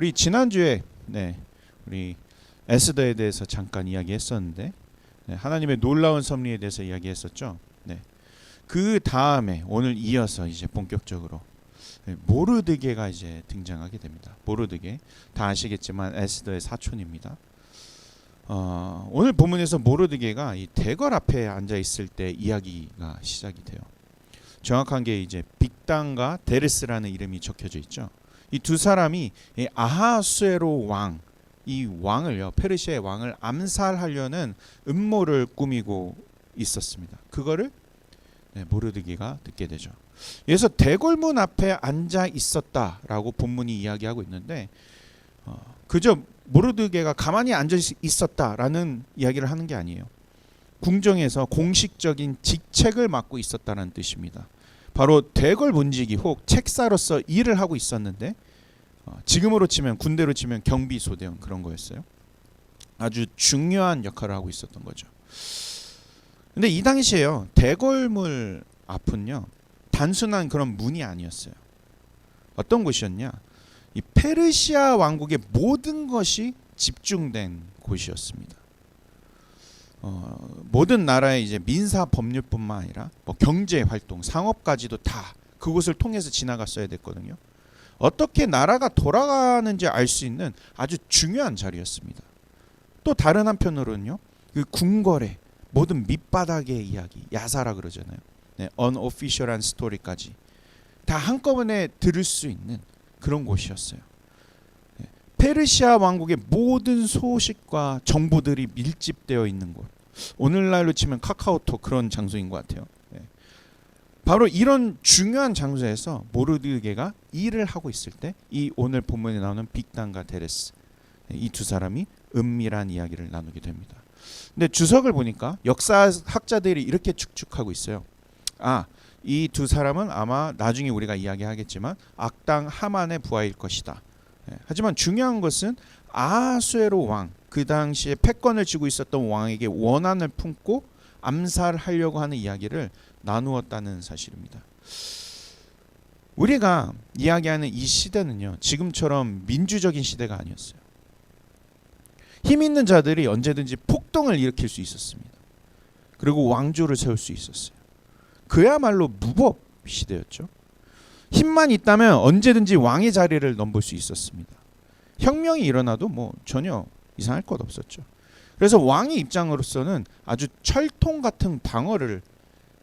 우리 지난주에 우리 에스더에 대해서 잠깐 이야기했었는데 하나님의 놀라운 섭리에 대해서 이야기했었죠. 그 다음에 오늘 이어서 이제 본격적으로 모르드게가 이제 등장하게 됩니다. 모르드게 다 아시겠지만 에스더의 사촌입니다. 오늘 본문에서 모르드게가 이 대궐 앞에 앉아 있을 때 이야기가 시작이 돼요. 정확한 게 이제 빅단과 데레스라는 이름이 적혀져 있죠. 이 두 사람이 아하수에로 왕, 이 왕을요, 페르시아의 왕을 암살하려는 음모를 꾸미고 있었습니다. 그거를 모르드게가 듣게 되죠. 그래서 대궐문 앞에 앉아 있었다라고 본문이 이야기하고 있는데 그저 모르드게가 가만히 앉아 있었다라는 이야기를 하는 게 아니에요. 궁정에서 공식적인 직책을 맡고 있었다는 뜻입니다. 바로 대궐 문지기 혹 책사로서 일을 하고 있었는데 지금으로 치면 군대로 치면 경비소대원 그런 거였어요. 아주 중요한 역할을 하고 있었던 거죠. 근데 이 당시에요, 대궐문 앞은요 단순한 그런 문이 아니었어요. 어떤 곳이었냐? 이 페르시아 왕국의 모든 것이 집중된 곳이었습니다. 모든 나라의 이제 민사 법률뿐만 아니라 뭐 경제 활동, 상업까지도 다 그곳을 통해서 지나갔어야 됐거든요. 어떻게 나라가 돌아가는지 알 수 있는 아주 중요한 자리였습니다. 또 다른 한편으로는요, 그 궁궐의 모든 밑바닥의 이야기, 야사라 그러잖아요. unofficial한 스토리까지 다 한꺼번에 들을 수 있는 그런 곳이었어요. 페르시아 왕국의 모든 소식과 정보들이 밀집되어 있는 곳. 오늘날로 치면 카카오톡 그런 장소인 것 같아요. 바로 이런 중요한 장소에서 모르드게가 일을 하고 있을 때 이 오늘 본문에 나오는 빅단과 데레스, 이 두 사람이 은밀한 이야기를 나누게 됩니다. 근데 주석을 보니까 역사학자들이 이렇게 축축하고 있어요. 이 두 사람은 아마 나중에 우리가 이야기하겠지만 악당 하만의 부하일 것이다. 하지만 중요한 것은 아하수에로 왕, 그 당시에 패권을 쥐고 있었던 왕에게 원한을 품고 암살하려고 하는 이야기를 나누었다는 사실입니다. 우리가 이야기하는 이 시대는요, 지금처럼 민주적인 시대가 아니었어요. 힘 있는 자들이 언제든지 폭동을 일으킬 수 있었습니다. 그리고 왕조를 세울 수 있었어요. 그야말로 무법 시대였죠. 힘만 있다면 언제든지 왕의 자리를 넘볼 수 있었습니다. 혁명이 일어나도 뭐 전혀 이상할 것 없었죠. 그래서 왕의 입장으로서는 아주 철통 같은 방어를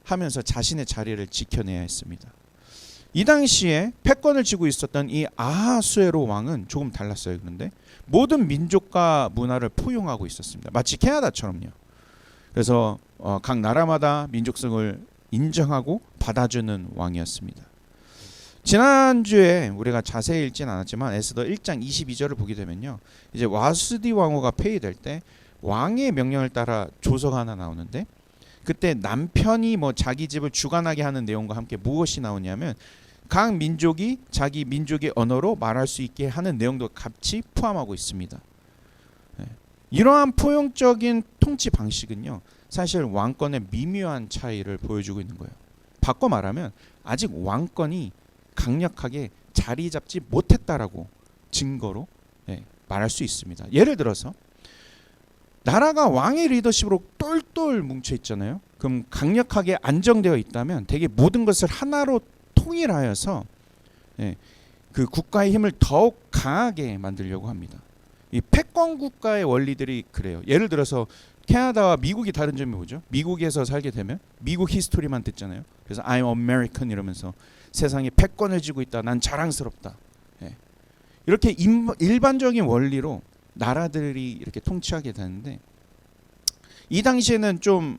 하면서 자신의 자리를 지켜내야 했습니다. 이 당시에 패권을 쥐고 있었던 이 아하수에로 왕은 조금 달랐어요. 그런데 모든 민족과 문화를 포용하고 있었습니다. 마치 캐나다처럼요. 그래서 각 나라마다 민족성을 인정하고 받아주는 왕이었습니다. 지난주에 우리가 자세히 읽진 않았지만 에스더 1장 22절을 보게 되면요, 이제 와수디 왕후가 폐위될 때 왕의 명령을 따라 조서가 하나 나오는데, 그때 남편이 뭐 자기 집을 주관하게 하는 내용과 함께 무엇이 나오냐면 각 민족이 자기 민족의 언어로 말할 수 있게 하는 내용도 같이 포함하고 있습니다. 이러한 포용적인 통치 방식은요, 사실 왕권의 미묘한 차이를 보여주고 있는 거예요. 바꿔 말하면 아직 왕권이 강력하게 자리 잡지 못했다라고 증거로 말할 수 있습니다. 예를 들어서 나라가 왕의 리더십으로 똘똘 뭉쳐 있잖아요. 그럼 강력하게 안정되어 있다면 대개 모든 것을 하나로 통일하여서 그 국가의 힘을 더욱 강하게 만들려고 합니다. 이 패권 국가의 원리들이 그래요. 예를 들어서 캐나다와 미국이 다른 점이 뭐죠? 미국에서 살게 되면 미국 히스토리만 듣잖아요. 그래서 I'm American 이러면서 세상에 패권을 쥐고 있다, 난 자랑스럽다. 이렇게 일반적인 원리로 나라들이 이렇게 통치하게 되는데, 이 당시에는 좀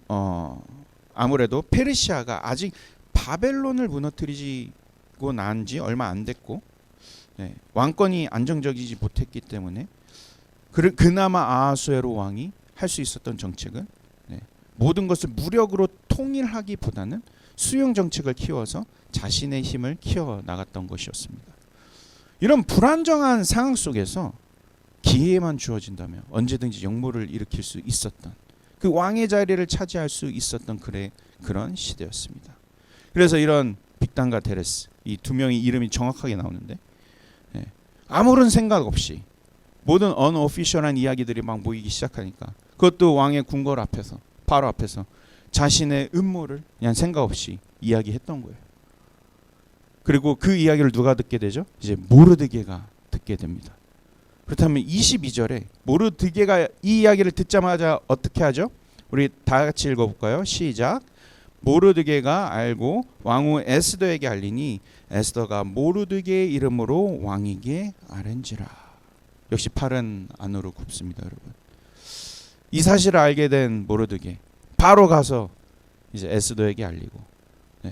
아무래도 페르시아가 아직 바벨론을 무너뜨리고 난 지 얼마 안 됐고 왕권이 안정적이지 못했기 때문에 그나마 아하수에로 왕이 할 수 있었던 정책은 모든 것을 무력으로 통일하기보다는 수용 정책을 키워서 자신의 힘을 키워나갔던 것이었습니다. 이런 불안정한 상황 속에서 기회만 주어진다면 언제든지 역모를 일으킬 수 있었던, 그 왕의 자리를 차지할 수 있었던 그런 시대였습니다. 그래서 이런 빅단과 데레스, 이 두 명의 이름이 정확하게 나오는데 아무런 생각 없이 모든 언오피셜한 이야기들이 막 모이기 시작하니까 그것도 왕의 궁궐 앞에서 바로 앞에서 자신의 음모를 그냥 생각 없이 이야기했던 거예요. 그리고 그 이야기를 누가 듣게 되죠? 이제 모르드게가 듣게 됩니다. 그렇다면 22절에 모르드게가 이 이야기를 듣자마자 어떻게 하죠? 우리 다 같이 읽어볼까요? 시작. 모르드게가 알고 왕후 에스더에게 알리니 에스더가 모르드게의 이름으로 왕에게 아뢰니라. 역시 팔은 안으로 굽습니다, 여러분. 이 사실을 알게 된 모르드게 바로 가서 이제 에스더에게 알리고,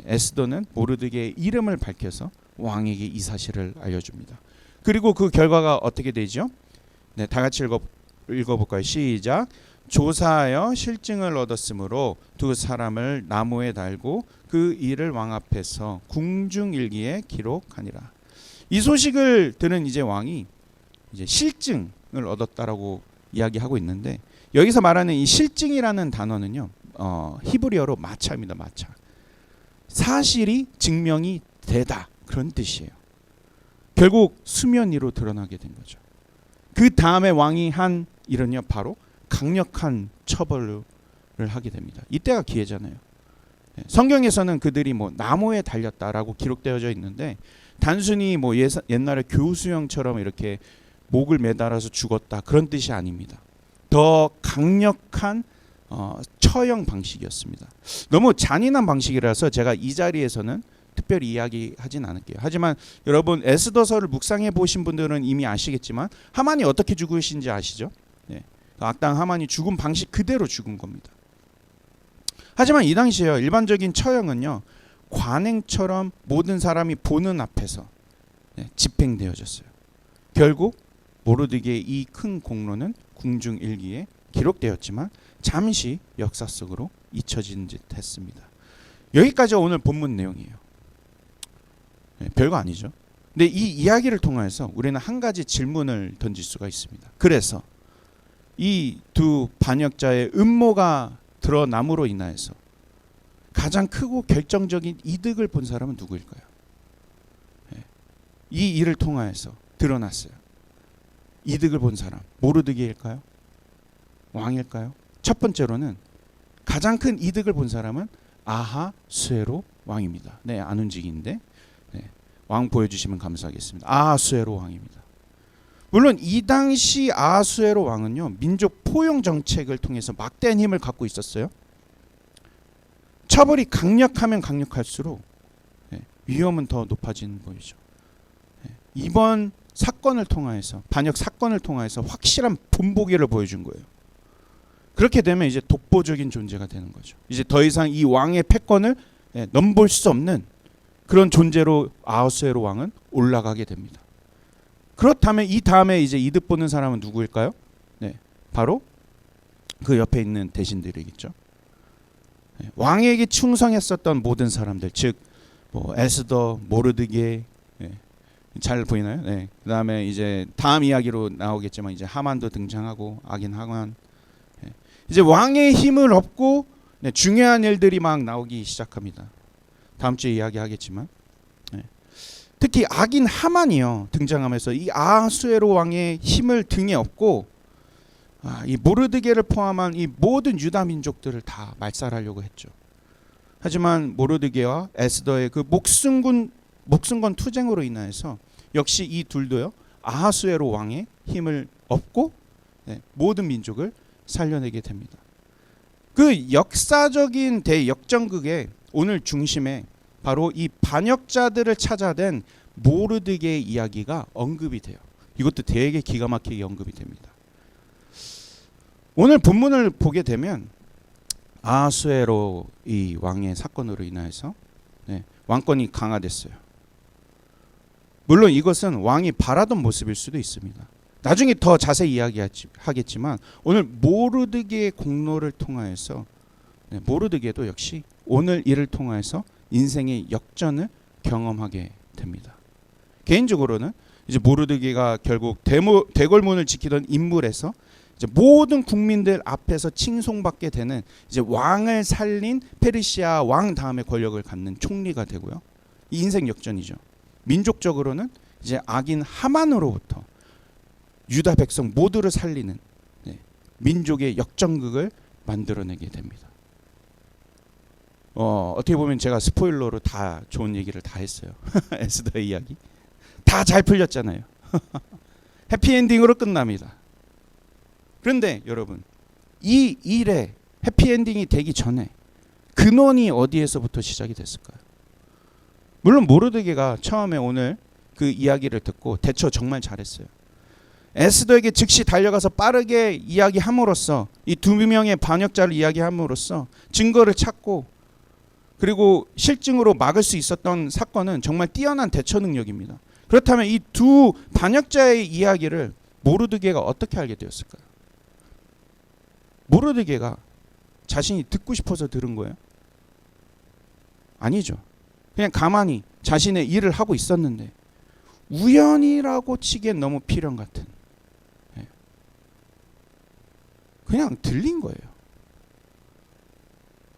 에스더는 모르드게의 이름을 밝혀서 왕에게 이 사실을 알려줍니다. 그리고 그 결과가 어떻게 되죠? 네, 다 같이 읽어볼까요? 시작. 조사하여 실증을 얻었으므로 두 사람을 나무에 달고 그 일을 왕 앞에서 궁중일기에 기록하니라. 이 소식을 들은 이제 왕이 이제 실증을 얻었다라고 이야기하고 있는데, 여기서 말하는 이 실증이라는 단어는요, 히브리어로 마차입니다. 마차. 사실이 증명이 되다, 그런 뜻이에요. 결국 수면 위로 드러나게 된 거죠. 그 다음에 왕이 한 일은요, 바로 강력한 처벌을 하게 됩니다. 이때가 기회잖아요. 성경에서는 그들이 뭐 나무에 달렸다라고 기록되어져 있는데, 단순히 뭐 옛날에 교수형처럼 이렇게 목을 매달아서 죽었다, 그런 뜻이 아닙니다. 더 강력한 처형 방식이었습니다. 너무 잔인한 방식이라서 제가 이 자리에서는 특별히 이야기하진 않을게요. 하지만 여러분 에스더서를 묵상해 보신 분들은 이미 아시겠지만 하만이 어떻게 죽으신지 아시죠? 네. 악당 하만이 죽은 방식 그대로 죽은 겁니다. 하지만 이 당시에요, 일반적인 처형은요, 관행처럼 모든 사람이 보는 앞에서 집행되어졌어요. 결국 모르드게의 이 큰 공로는 궁중일기에 기록되었지만 잠시 역사 속으로 잊혀진 듯 했습니다. 여기까지가 오늘 본문 내용이에요. 별거 아니죠. 근데 이 이야기를 통해서 우리는 한 가지 질문을 던질 수가 있습니다. 그래서 이 두 반역자의 음모가 드러남으로 인하여서 가장 크고 결정적인 이득을 본 사람은 누구일까요? 이 일을 통하여서 드러났어요. 이득을 본 사람 모르드게일까요? 왕일까요? 첫 번째로는 가장 큰 이득을 본 사람은 아하수에로 왕입니다. 네, 안 움직이는데 왕 보여주시면 감사하겠습니다. 아하수에로 왕입니다. 물론 이 당시 아하수에로 왕은요, 민족 포용 정책을 통해서 막대한 힘을 갖고 있었어요. 처벌이 강력하면 강력할수록 위험은 더 높아지는 거죠. 이번 사건을 통해서, 반역 사건을 통해서 확실한 본보기를 보여준 거예요. 그렇게 되면 이제 독보적인 존재가 되는 거죠. 이제 더 이상 이 왕의 패권을 넘볼 수 없는 그런 존재로 아하수에로 왕은 올라가게 됩니다. 그렇다면 이 다음에 이제 이득 보는 사람은 누구일까요? 네, 바로 그 옆에 있는 대신들이겠죠. 왕에게 충성했었던 모든 사람들, 즉 뭐 에스더, 모르드게, 잘 보이나요? 네. 그다음에 이제 다음 이야기로 나오겠지만 이제 하만도 등장하고, 악인 하만. 이제 왕의 힘을 얻고 중요한 일들이 막 나오기 시작합니다. 다음 주에 이야기하겠지만, 특히 악인 하만이요, 등장하면서 이 아하수에로 왕의 힘을 등에 업고 이 모르드게를 포함한 이 모든 유다 민족들을 다 말살하려고 했죠. 하지만 모르드게와 에스더의 그 목숨건 투쟁으로 인하여서 역시 이 둘도요, 아하수에로 왕의 힘을 얻고 모든 민족을 살려내게 됩니다. 그 역사적인 대역전극의 오늘 중심에 바로 이 반역자들을 찾아낸 모르드게의 이야기가 언급이 돼요. 이것도 되게 기가 막히게 언급이 됩니다. 오늘 본문을 보게 되면 아하수에로 이 왕의 사건으로 인하여서 왕권이 강화됐어요. 물론 이것은 왕이 바라던 모습일 수도 있습니다. 나중에 더 자세히 이야기하겠지만 오늘 모르드게의 공로를 통하여서 모르드게도 역시 오늘 이를 통하여서 인생의 역전을 경험하게 됩니다. 개인적으로는 이제 모르드게가 결국 대궐문을 지키던 인물에서 이제 모든 국민들 앞에서 칭송받게 되는 이제 왕을 살린 페르시아 왕 다음에 권력을 갖는 총리가 되고요. 이 인생 역전이죠. 민족적으로는 이제 악인 하만으로부터 유다 백성 모두를 살리는 민족의 역전극을 만들어내게 됩니다. 어떻게 보면 제가 스포일러로 다 좋은 얘기를 다 했어요. 에스더의 이야기 다 잘 풀렸잖아요. 해피엔딩으로 끝납니다. 그런데 여러분, 이 일에 해피엔딩이 되기 전에 근원이 어디에서부터 시작이 됐을까요? 물론 모르드게가 처음에 오늘 그 이야기를 듣고 대처 정말 잘했어요. 에스더에게 즉시 달려가서 빠르게 이야기함으로써 이 두 명의 반역자를 이야기함으로써 증거를 찾고 그리고 실증으로 막을 수 있었던 사건은 정말 뛰어난 대처 능력입니다. 그렇다면 이 두 반역자의 이야기를 모르드게가 어떻게 알게 되었을까요? 모르드게가 자신이 듣고 싶어서 들은 거예요? 아니죠. 그냥 가만히 자신의 일을 하고 있었는데 우연이라고 치기엔 너무 필연 같은 그냥 들린 거예요.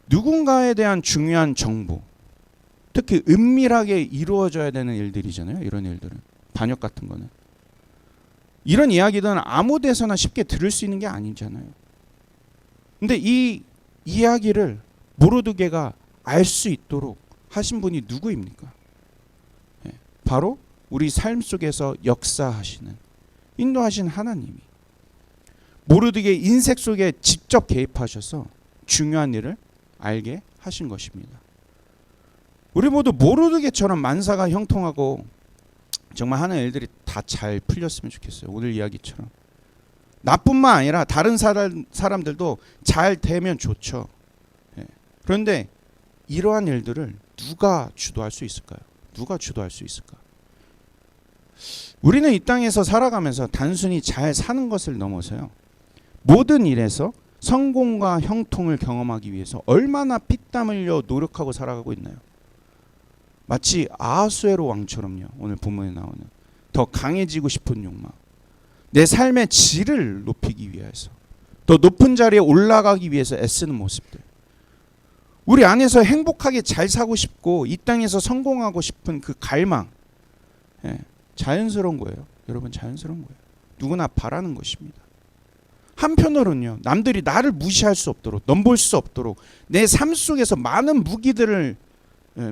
누군가에 대한 중요한 정보, 특히 은밀하게 이루어져야 되는 일들이잖아요. 이런 일들은 반역 같은 거는 이런 이야기들은 아무 데서나 쉽게 들을 수 있는 게 아니잖아요. 근데 이 이야기를 모르드게가 알 수 있도록 하신 분이 누구입니까? 바로 우리 삶 속에서 역사하시는 인도하신 하나님이 모르드게 인생 속에 직접 개입하셔서 중요한 일을 알게 하신 것입니다. 우리 모두 모르드게처럼 만사가 형통하고 정말 하는 일들이 다 잘 풀렸으면 좋겠어요. 오늘 이야기처럼 나뿐만 아니라 다른 사람들도 잘 되면 좋죠. 그런데 이러한 일들을 누가 주도할 수 있을까요? 누가 주도할 수 있을까? 우리는 이 땅에서 살아가면서 단순히 잘 사는 것을 넘어서요, 모든 일에서 성공과 형통을 경험하기 위해서 얼마나 피땀 흘려 노력하고 살아가고 있나요? 마치 아하수에로 왕처럼요. 오늘 본문에 나오는 더 강해지고 싶은 욕망, 내 삶의 질을 높이기 위해서 더 높은 자리에 올라가기 위해서 애쓰는 모습들, 우리 안에서 행복하게 잘 사고 싶고 이 땅에서 성공하고 싶은 그 갈망, 자연스러운 거예요. 여러분, 자연스러운 거예요. 누구나 바라는 것입니다. 한편으로는요, 남들이 나를 무시할 수 없도록, 넘볼 수 없도록 내 삶 속에서 많은 무기들을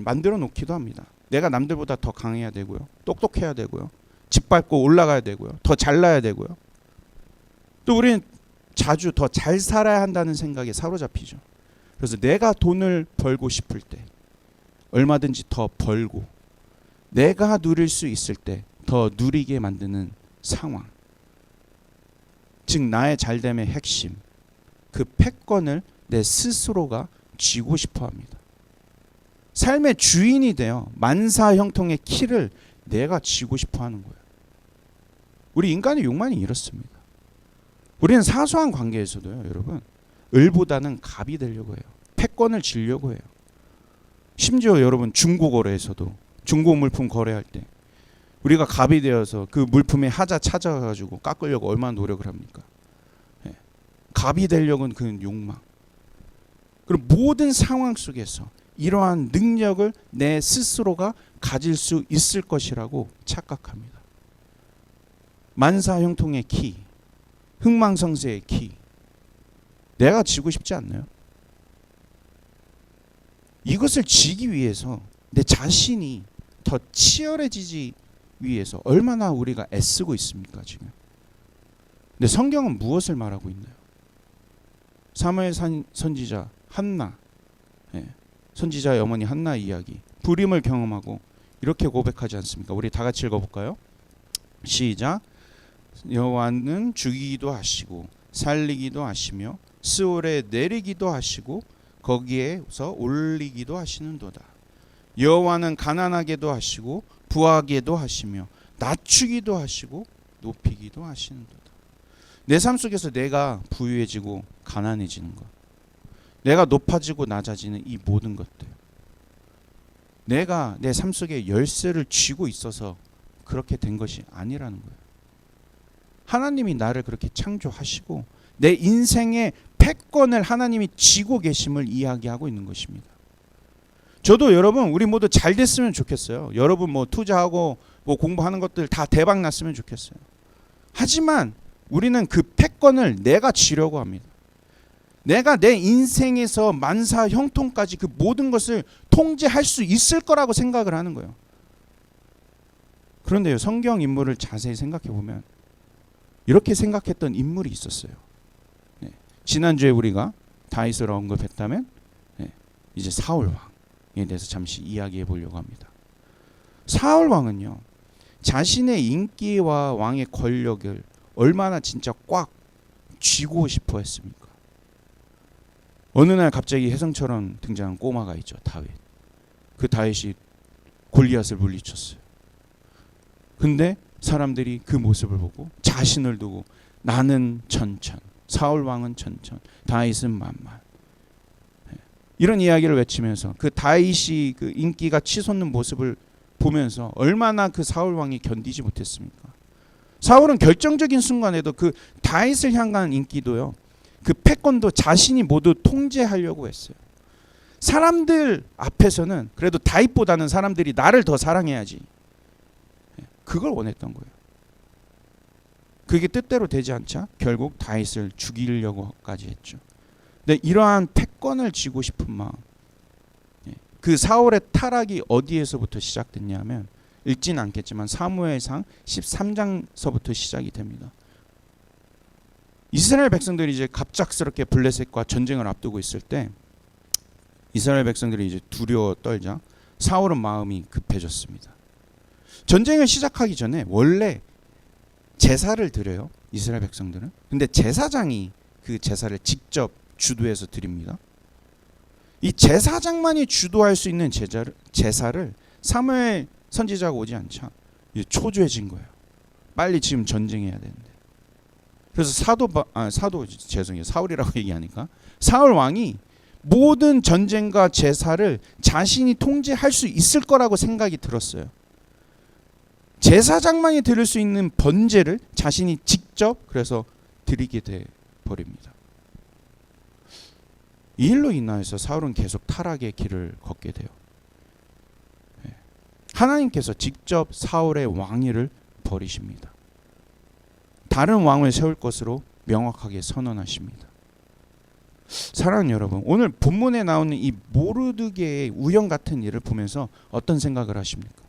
만들어 놓기도 합니다. 내가 남들보다 더 강해야 되고요, 똑똑해야 되고요, 짓밟고 올라가야 되고요, 더 잘나야 되고요. 또 우리는 자주 더 잘 살아야 한다는 생각에 사로잡히죠. 그래서 내가 돈을 벌고 싶을 때 얼마든지 더 벌고, 내가 누릴 수 있을 때 더 누리게 만드는 상황, 즉 나의 잘됨의 핵심, 그 패권을 내 스스로가 쥐고 싶어 합니다. 삶의 주인이 되어 만사 형통의 키를 내가 쥐고 싶어 하는 거예요. 우리 인간의 욕망이 이렇습니다. 우리는 사소한 관계에서도요, 여러분, 을보다는 갑이 되려고 해요. 패권을 쥐려고 해요. 심지어 여러분, 중고거래에서도 중고 물품 거래할 때 우리가 갑이 되어서 그 물품의 하자 찾아가지고 깎으려고 얼마나 노력을 합니까? 갑이 되려고 하는 그 욕망. 그리고 모든 상황 속에서 이러한 능력을 내 스스로가 가질 수 있을 것이라고 착각합니다. 만사형통의 키, 흥망성쇠의 키, 내가 쥐고 싶지 않나요? 이것을 쥐기 위해서 내 자신이 더 치열해지지 위해서 얼마나 우리가 애쓰고 있습니까 지금? 근데 성경은 무엇을 말하고 있나요? 사무엘 선지자 한나, 선지자의 어머니 한나 이야기, 불임을 경험하고 이렇게 고백하지 않습니까? 우리 다 같이 읽어볼까요? 시작. 여호와는 죽이기도 하시고 살리기도 하시며 스올에 내리기도 하시고 거기에서 올리기도 하시는도다. 여호와는 가난하게도 하시고 부하게도 하시며 낮추기도 하시고 높이기도 하시는도다. 내 삶 속에서 내가 부유해지고 가난해지는 것, 내가 높아지고 낮아지는 이 모든 것들, 내가 내 삶 속에 열쇠를 쥐고 있어서 그렇게 된 것이 아니라는 거예요. 하나님이 나를 그렇게 창조하시고 내 인생의 패권을 하나님이 쥐고 계심을 이야기하고 있는 것입니다. 저도 여러분, 우리 모두 잘 됐으면 좋겠어요. 여러분 뭐 투자하고 뭐 공부하는 것들 다 대박 났으면 좋겠어요. 하지만 우리는 그 패권을 내가 쥐려고 합니다. 내가 내 인생에서 만사 형통까지 그 모든 것을 통제할 수 있을 거라고 생각을 하는 거예요. 그런데요, 성경 인물을 자세히 생각해 보면 이렇게 생각했던 인물이 있었어요. 네. 지난주에 우리가 다윗을 언급했다면 이제 사울 왕에 대해서 잠시 이야기해 보려고 합니다. 사울 왕은요, 자신의 인기와 왕의 권력을 얼마나 진짜 꽉 쥐고 싶어 했습니까? 어느 날 갑자기 혜성처럼 등장한 꼬마가 있죠, 다윗. 그 다윗이 골리앗을 물리쳤어요. 근데 사람들이 그 모습을 보고 자신을 두고 나는 천천, 사울 왕은 천천, 다윗은 만만, 이런 이야기를 외치면서 그 다윗이 그 인기가 치솟는 모습을 보면서 얼마나 그 사울 왕이 견디지 못했습니까? 사울은 결정적인 순간에도 그 다윗을 향한 인기도요, 그 패권도 자신이 모두 통제하려고 했어요. 사람들 앞에서는 그래도 다윗보다는 사람들이 나를 더 사랑해야지, 그걸 원했던 거예요. 그게 뜻대로 되지 않자 결국 다윗을 죽이려고까지 했죠. 근데 이러한 패권을 쥐고 싶은 마음, 그 사울의 타락이 어디에서부터 시작됐냐면, 읽지는 않겠지만 사무엘상 13장서부터 시작이 됩니다. 이스라엘 백성들이 이제 갑작스럽게 블레셋과 전쟁을 앞두고 있을 때 이스라엘 백성들이 이제 두려워 떨자 사울은 마음이 급해졌습니다. 전쟁을 시작하기 전에 원래 제사를 드려요, 이스라엘 백성들은. 근데 제사장이 그 제사를 직접 주도해서 드립니다. 이 제사장만이 주도할 수 있는 제사를 사무엘 선지자가 오지 않자 이제 초조해진 거예요. 빨리 지금 전쟁해야 되는데. 그래서 사울이라고 얘기하니까 사울 왕이 모든 전쟁과 제사를 자신이 통제할 수 있을 거라고 생각이 들었어요. 제사장만이 드릴 수 있는 번제를 자신이 직접 그래서 드리게 돼 버립니다. 이 일로 인하여서 사울은 계속 타락의 길을 걷게 돼요. 하나님께서 직접 사울의 왕위를 버리십니다. 다른 왕을 세울 것으로 명확하게 선언하십니다. 사랑하는 여러분, 오늘 본문에 나오는 이 모르드게의 우연 같은 일을 보면서 어떤 생각을 하십니까?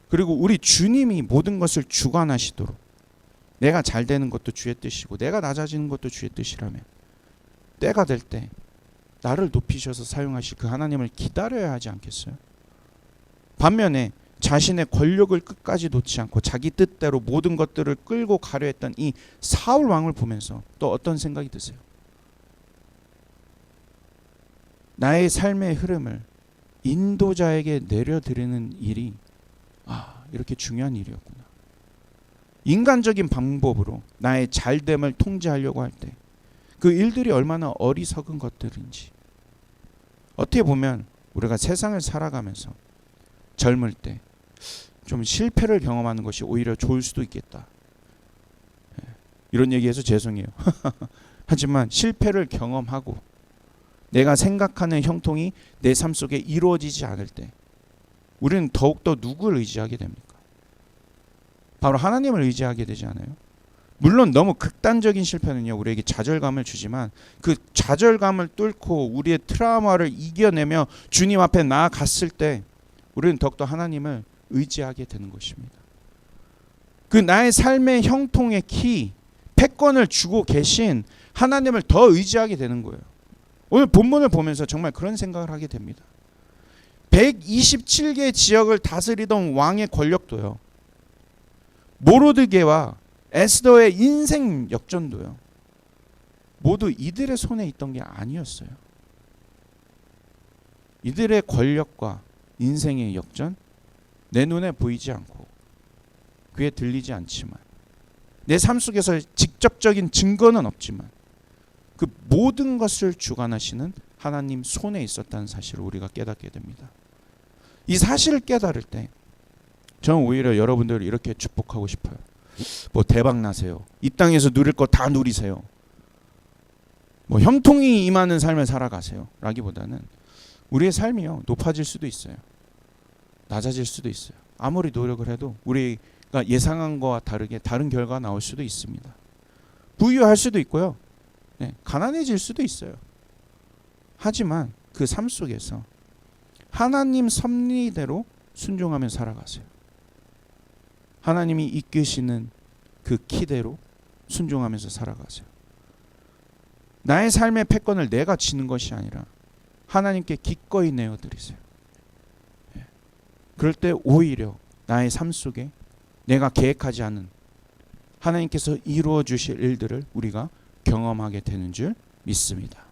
그리고 우리 주님이 모든 것을 주관하시도록, 내가 잘 되는 것도 주의 뜻이고 내가 낮아지는 것도 주의 뜻이라면 때가 될 때 나를 높이셔서 사용하실 그 하나님을 기다려야 하지 않겠어요? 반면에 자신의 권력을 끝까지 놓지 않고 자기 뜻대로 모든 것들을 끌고 가려 했던 이 사울 왕을 보면서 또 어떤 생각이 드세요? 나의 삶의 흐름을 인도자에게 내려드리는 일이 이렇게 중요한 일이었구나. 인간적인 방법으로 나의 잘됨을 통제하려고 할 때 그 일들이 얼마나 어리석은 것들인지, 어떻게 보면 우리가 세상을 살아가면서 젊을 때 좀 실패를 경험하는 것이 오히려 좋을 수도 있겠다. 이런 얘기해서 죄송해요. 하지만 실패를 경험하고 내가 생각하는 형통이 내 삶 속에 이루어지지 않을 때 우리는 더욱더 누구를 의지하게 됩니까? 바로 하나님을 의지하게 되지 않아요? 물론 너무 극단적인 실패는요, 우리에게 좌절감을 주지만 그 좌절감을 뚫고 우리의 트라우마를 이겨내며 주님 앞에 나아갔을 때 우리는 더욱더 하나님을 의지하게 되는 것입니다. 그 나의 삶의 형통의 키, 패권을 주고 계신 하나님을 더 의지하게 되는 거예요. 오늘 본문을 보면서 정말 그런 생각을 하게 됩니다. 127개 지역을 다스리던 왕의 권력도요, 모르드게와 에스더의 인생 역전도요, 모두 이들의 손에 있던 게 아니었어요. 이들의 권력과 인생의 역전, 내 눈에 보이지 않고 귀에 들리지 않지만, 내 삶 속에서 직접적인 증거는 없지만 그 모든 것을 주관하시는 하나님 손에 있었다는 사실을 우리가 깨닫게 됩니다. 이 사실을 깨달을 때 저는 오히려 여러분들을 이렇게 축복하고 싶어요. 뭐 대박 나세요. 이 땅에서 누릴 거 다 누리세요. 뭐 형통이 임하는 삶을 살아가세요. 라기보다는 우리의 삶이요, 높아질 수도 있어요. 낮아질 수도 있어요. 아무리 노력을 해도 우리가 예상한 것과 다르게 다른 결과가 나올 수도 있습니다. 부유할 수도 있고요. 네, 가난해질 수도 있어요. 하지만 그 삶 속에서 하나님 섭리대로 순종하며 살아가세요. 하나님이 이끄시는 그 키대로 순종하면서 살아가세요. 나의 삶의 패권을 내가 지는 것이 아니라 하나님께 기꺼이 내어드리세요. 그럴 때 오히려 나의 삶 속에 내가 계획하지 않은 하나님께서 이루어 주실 일들을 우리가 경험하게 되는 줄 믿습니다.